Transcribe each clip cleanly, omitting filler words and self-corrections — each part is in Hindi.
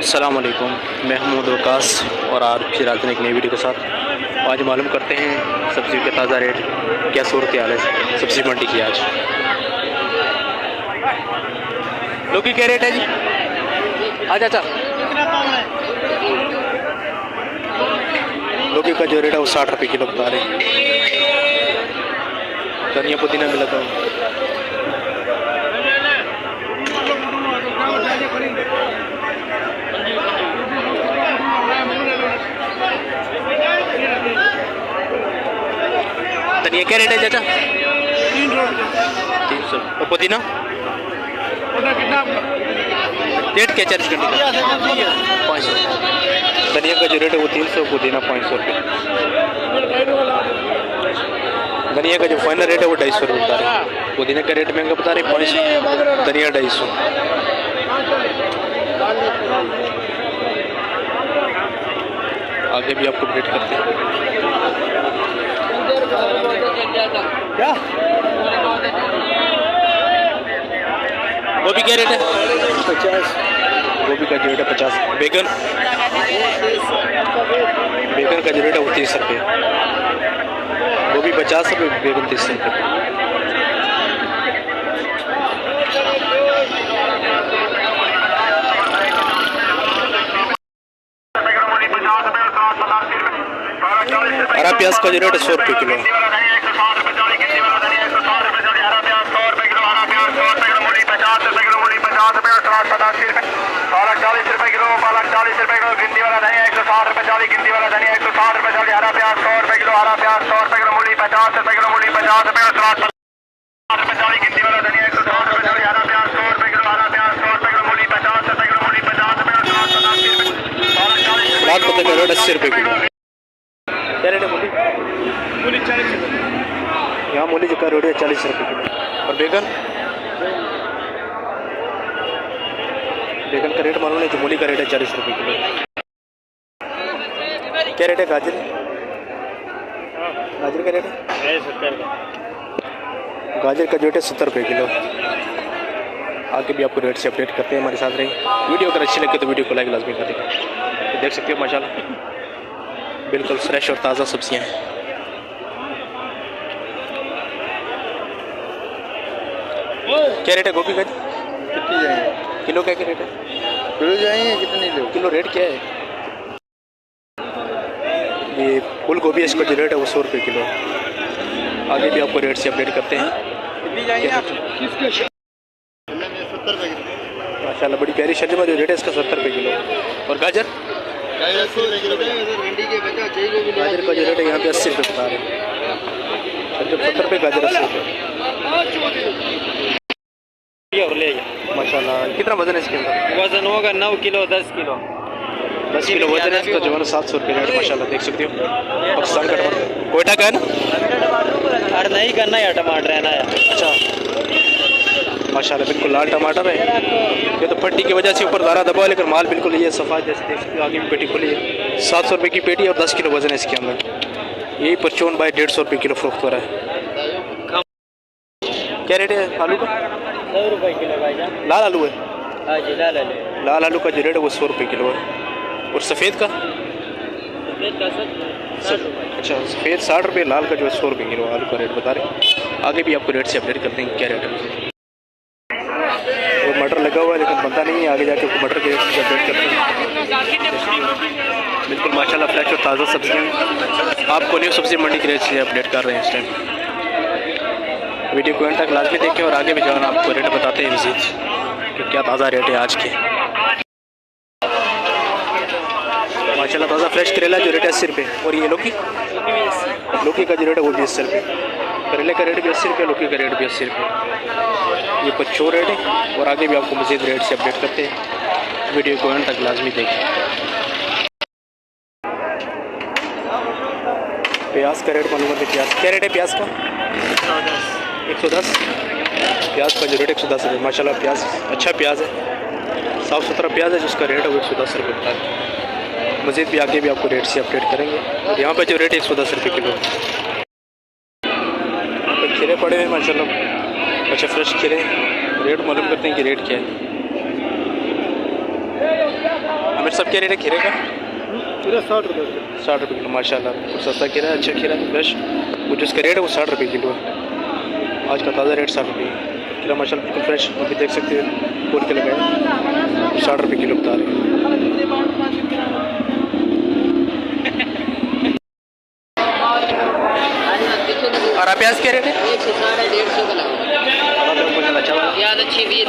अस्सलाम वालेकुम, मैं मोहम्मद वकास और आज फिर आते हैं एक नई वीडियो के साथ। आज मालूम करते हैं सब्ज़ी के ताज़ा रेट क्या सूरत हाल है सब्ज़ी मंडी की। आज लौकी क्या रेट है जी? आज अच्छा लौकी का जो रेट है वो 60 रुपये किलो बता रहे हैं। धनिया पुदीना मिला था धनिया क्या रेट है चाचा? 300। और पुदीना रेट क्या 40 घंटे का? 500। धनिया का जो रेट है वो 300, पुदीना 500 रुपये। धनिया का जो फाइनल रेट है वो 250 रुपये बता रहे हैं। पुदीना का रेट महंगा बता रहे हैं 500, धनिया 250। आगे भी आपको अपडेट करते हैं। क्या गोभी क्या रेट है? 50। गोभी का जो रेट है 50। बैगन का जो रेट है वो 30 रुपये। गोभी 50 रुपये, बैगन 30 रुपये। हरा प्याज का जो रेट है 100 रुपये किलो। पालक 40 रुपए किलो, पालक 40 रुपए किलो। गिंदी वाला धनिया 160 रुपए 40, गिंदी वाला धनिया 160 रुपए 40। हरा प्याज 100 रुपए किलो, हरा प्याज 100 रुपए किलो। मूली 50 रुपए किलो, मूली 50 रुपए किलो। 60 रुपए 40, गिंदी वाला धनिया 160 रुपए 40। हरा प्याज 100 रुपए किलो, हरा प्याज 100 रुपए किलो। मूली 50 रुपए किलो, मूली 50 रुपए किलो। 80 रुपए। पालक 40 रुपए रात पत्ते का रेट 80 रुपये किलो। क्या रेट है मूली? मूली 40 रुपए। यहाँ मूली का रेट है 40 रुपये किलो। और बैगन का रेट मालूम नहीं, जो मूली का रेट है 40 रुपये किलो। क्या रेट है गाजर? गाजर का रेट है 70 का। गाजर का रेट है 70 रुपये किलो। आगे भी आपको रेट से अपडेट करते हैं, हमारे साथ रहें। वीडियो अगर अच्छी लगे तो वीडियो को लाइक लाजमी कर दें। तो देख सकते हो माशाल्लाह बिल्कुल फ्रेश और ताज़ा सब्जियां हैं। क्या रेट है गोभी का? कितनी जाएंगे? किलो क्या रेट है? किलो जाएंगे कितनी लो? किलो रेट क्या है? ये फूल गोभी इसका जो रेट है वो 100 रुपये किलो। आगे भी आपको रेट से अपडेट करते हैं। कितनी जाएंगे आप? 70 रुपए किलो। माशाल्लाह बड़ी प्यारी शलजम जो रेट है इसका 70 रुपये किलो। और गाजर? गाजर का जो रेट है यहाँ पे 80 रुपये बता रहे हैं। शलजम 70 रुपये, गाजर 80 रुपये। और ले माशाल्लाह। कितना वजन है इसके अंदर? वजन होगा 9 किलो 10 किलो। 10 किलो वजन है इसका। जो है 700 रुपये रेट माशाल्लाह देख सकते हो। पाकिस्तान का टमाटर कोयटा का है ना? अरे नहीं करना है, टमाटर है ना। अच्छा माशाल्लाह बिल्कुल लाल टमाटर है। ये तो पट्टी की वजह से ऊपर दाना दबा है, लेकिन माल बिल्कुल ये सफ़ा जैसे देख सकते हो। आगे भी पेटी खुली है। 700 रुपये की पेटी और 10 किलो वजन है इसके अंदर। यही परचून बाय 150 रुपये किलो फरोख्त हो रहा है। क्या रेट है आलू का? 100 रुपए किलो भाईजान। लाल आलू है? हाँ जी लाल आलू। लाल आलू का जो रेट है वो 100 रुपये किलो है। और सफ़ेद का? अच्छा सफ़ेद 60 रुपये, लाल का जो है 100 रुपये किलो आलू का रेट बता रहे हैं। आगे भी आपको रेट से अपडेट करते हैं क्या रेट है। और मटर लगा हुआ है लेकिन बनता नहीं है। आगे जाके आपको मटर के रेट से अपडेट करते हैं। बिल्कुल माशाल्लाह फ्रेश और ताज़ा सब्जियाँ आपको न्यू सब्ज़ी मंडी के रेट से अपडेट कर रहे हैं इस टाइम। वीडियो को एंड तक लाजमी देखें और आगे भी जो है आपको रेट बताते हैं मज़ीद कि क्या ताज़ा रेट है आज के। माशाल्लाह ताज़ा फ्रेश करेला जो रेट है 80 रुपये। और ये लौकी का जो रेट है वो भी 80 रुपये। करेले का रेट भी 80 रुपये, लौकी का रेट भी 80 रुपये। ये पच्चो रेट है। और आगे भी आपको मज़ीद रेट से अपडेट करते हैं। वीडियो को एंड तक लाजमी देखें। प्याज का रेट मालूम है। प्याज क्या रेट है? प्याज का 110। प्याज का जो रेट 110 रुपये। माशाल्लाह प्याज अच्छा प्याज है, साफ़ सुथरा प्याज है जिसका रेट है वो 110 रुपये बता है। मज़ीद भी आगे भी आपको रेट से अपडेट करेंगे। और यहाँ पर जो रेट है 110 रुपये किलो। तो खीरे पड़े हैं माशाल्लाह, अच्छा फ्रेश खीरे। रेट मालूम करते हैं कि रेट क्या है। आमिर साहब क्या रेट है खीरे का? खीरा 60 रुपये। 60 रुपये किलो माशाल्लाह, कुछ सस्ता खीरा है, अच्छा खीरा है फ्रेश। वो जिसका रेट है वो 60 रुपये किलो है। आज का ताज़ा रेट 60 रुपये खीरा माशाल्लाह बिल्कुल फ्रेश। अभी देख सकते हैं खोल के लगाए 60 रुपये किलो बता रहे हैं। और आप प्याज क्या रेट है? 160 150 का लगा। प्याज अच्छी भी है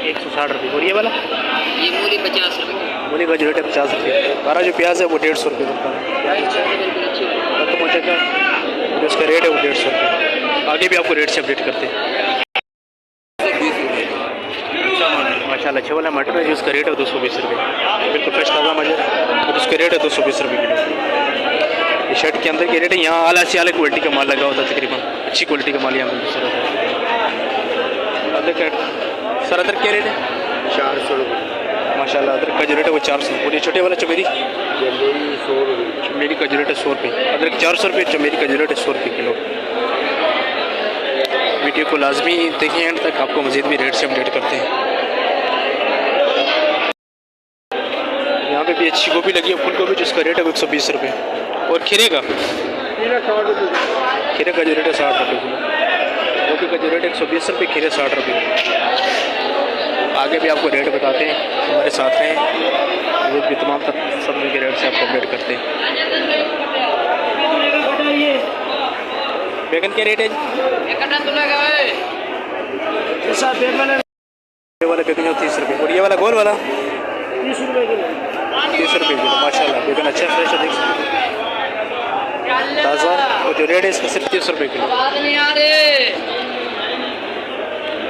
160 रुपये। और ये वाला ये मूली 50 रुपये। मूली का जो रेट है 50 रुपये। हमारा जो प्याज है वो 150 रुपये बनता है। खत्म का जो उसका रेट है वो 150 रुपये। आगे भी आपको रेट से अपडेट करते हैं। माशाल्लाह अच्छे वाला मटर है जो उसका रेट है 220 रुपये, बिल्कुल फ्रेश ताज़ा मटर और उसका रेट है 220 रुपये किलो। ये शर्ट के अंदर की रेट है। यहाँ आला से आला क्वालिटी का माल लगा होता है, तकरीबन अच्छी क्वालिटी का माल यहाँ मिलता है। सर अदरक क्या रेट है? 400 रुपये। माशाल्लाह अदरक का जो रेट है वो 400 रुपये। और ये छोटे वाला चमेली? 100 रुपये। चमेली का जो रेट है 100 रुपये। अदरक 400 रुपये, चमेली का जो रेट है 100 रुपये किलो। वीडियो को लाजमी देखिए एंड तक, आपको मज़ीद भी रेट से अपडेट करते हैं। यहाँ पे भी अच्छी गोभी लगी है, फूल गोभी जिसका रेट है 120 रुपये। और खीरे का? खीरा 60 रुपये। खीरे का जो रेट है 60 रुपये किलो। गोभी का जो रेट है 120 रुपये, खीरे 60 रुपये। आगे भी आपको रेट बताते हैं, हमारे साथ हैं वो भी तमाम सब के रेट से आपको अपडेट करते हैं। बैगन क्या रेट है? ये वाला बैगन 30 रुपये। और ये वाला गोल वाला 30 रुपये किलो। 30 रुपये किलो। माशाल्लाह बैगन अच्छा फ्रेश है, देख सकते हैं ताज़ा। और जो रेट है इसका सिर्फ 30 रुपये किलो।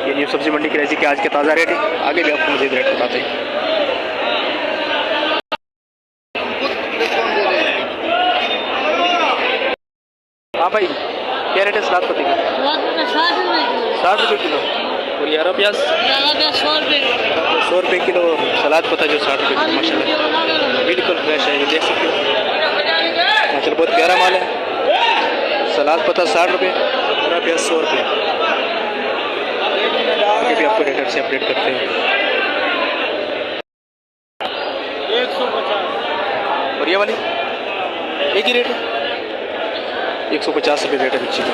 ये न्यू सब्जी मंडी की रही कि आज के ताज़ा रेट है। आगे भी आपको मज़ीद रेट बताते हैं। हाँ भाई क्या रेट है सलाद पत्ती का? 60 रुपये किलो। और ये हरा प्याज 100 रुपये किलो। सलाद पत्ता जो 60 रुपये किलो माशाल्लाह बिल्कुल फ्रेश है, ये देख सकते हो माशाल्लाह बहुत प्यारा माल है। सलाद पत्ता 60 रुपये, हरा प्याज 100 रुपये। आगे भी आपको रेट से अपडेट करते हैं। 150। और ये वाली एक ही रेट है 150 रुपये रेट है मिर्ची का।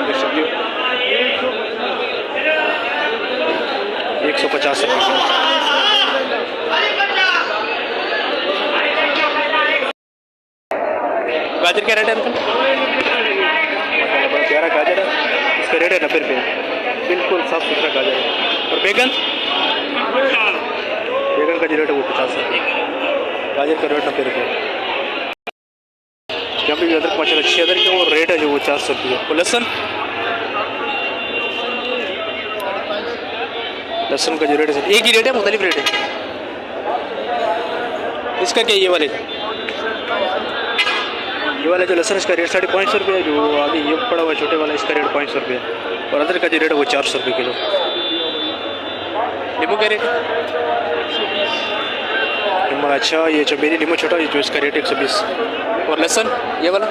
देख सकते हो 150 रुपये किलो। गाजर क्या रेट है अंकल? बड़ा प्यारा गाजर है, इसका रेट है 90 रुपये। बिल्कुल साफ़ सुथरा गाजर है। और बैगन? बैगन का जो रेट है वो 50 रुपये। गाजर का रेट 90 रुपये। यहाँ पे भी अदरक माशाल्लाह अच्छी अदरक है, वो रेट है जो वो 400 रुपये। और लहसुन? लहसुन का जो रेट है एक ही रेट है, मुख्तलिफ रेट है। इसका क्या ये वाले का? ये वाला जो लहसुन इसका रेट 550 रुपये है। जो आगे ये पड़ा हुआ छोटे वाला इसका रेट 500 रुपये है। और अदरक का जो रेट है वो 400 रुपये किलो। नींबू क्या रेट है? नींबू अच्छा ये चमेली नींबू छोटा जो इसका रेट 120। और लहसुन ये वाला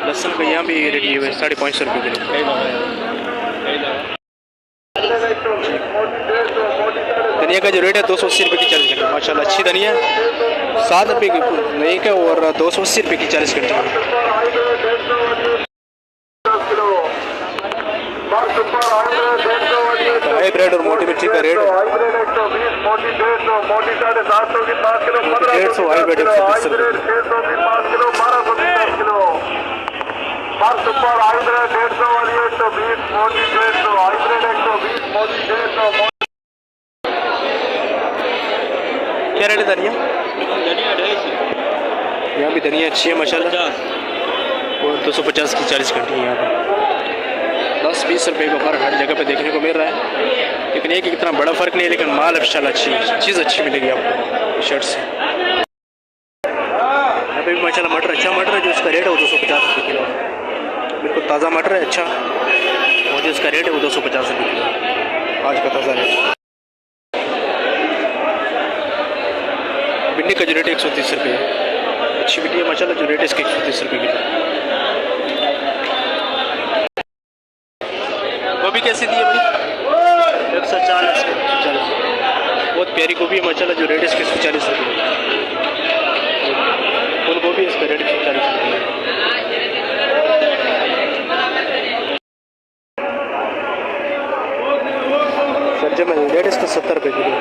लहसुन का यहाँ भी रेट ये है 550 रुपये किलो। धनिया का जो रेट है 280 रुपये की 40 घंटे माशाल्लाह अच्छी धनिया 7 रुपये की नहीं का और 280 रुपये की 40 घंटे। हाइब्रिड और मोटी मिर्ची का रेट 150 हाइब्रिड 130 रुपये। क्या रेट है धनिया? यहाँ भी धनिया अच्छी है माशाल्लाह और 250 की 40 घंटी यहाँ पर 10-20 रुपये का फ़र्क हर जगह पे देखने को मिल रहा है। लेकिन एक इतना बड़ा फ़र्क नहीं है, लेकिन माल इंशाल्लाह अच्छी चीज़ अच्छी मिलेगी आपको शर्ट से। यहाँ पे भी माशाल्लाह मटर अच्छा मटर है जो इसका रेट है वो 250 रुपये किलो। बिल्कुल ताज़ा मटर है अच्छा और जो इसका रेट है वो 250 रुपये किलो आज का ताज़ा रेट। भिंडी का जो रेट 130 रुपये है, अच्छी भिंडी है माशाल्लाह जो रेट है इसका 130 रुपये किलो। गोभी कैसी दी है भाई? 140 40। प्यारी गोभी है माशाल्लाह, जो रेट है इसके 140 रुपये। फूल गोभी है, इसका रेट 140 रुपये। सरजम है, रेट इसका 70 रुपये किलो।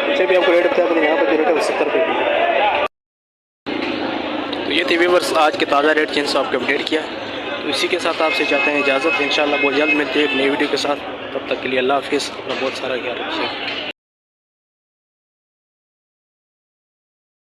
पीछे भी आपको रेट बता दें, यहाँ पर जो रेट है वो 70 रुपये किलो। तो ये थे व्यूअर्स आज के ताज़ा रेट जिनसे आपको अपडेट किया। तो इसी के साथ आपसे चाहते हैं इजाज़त। इंशाल्लाह बहुत जल्द मिलते हैं एक नई वीडियो के साथ। तब तक के लिए अल्लाह हाफिज़। अपना बहुत सारा ख्याल रखिए।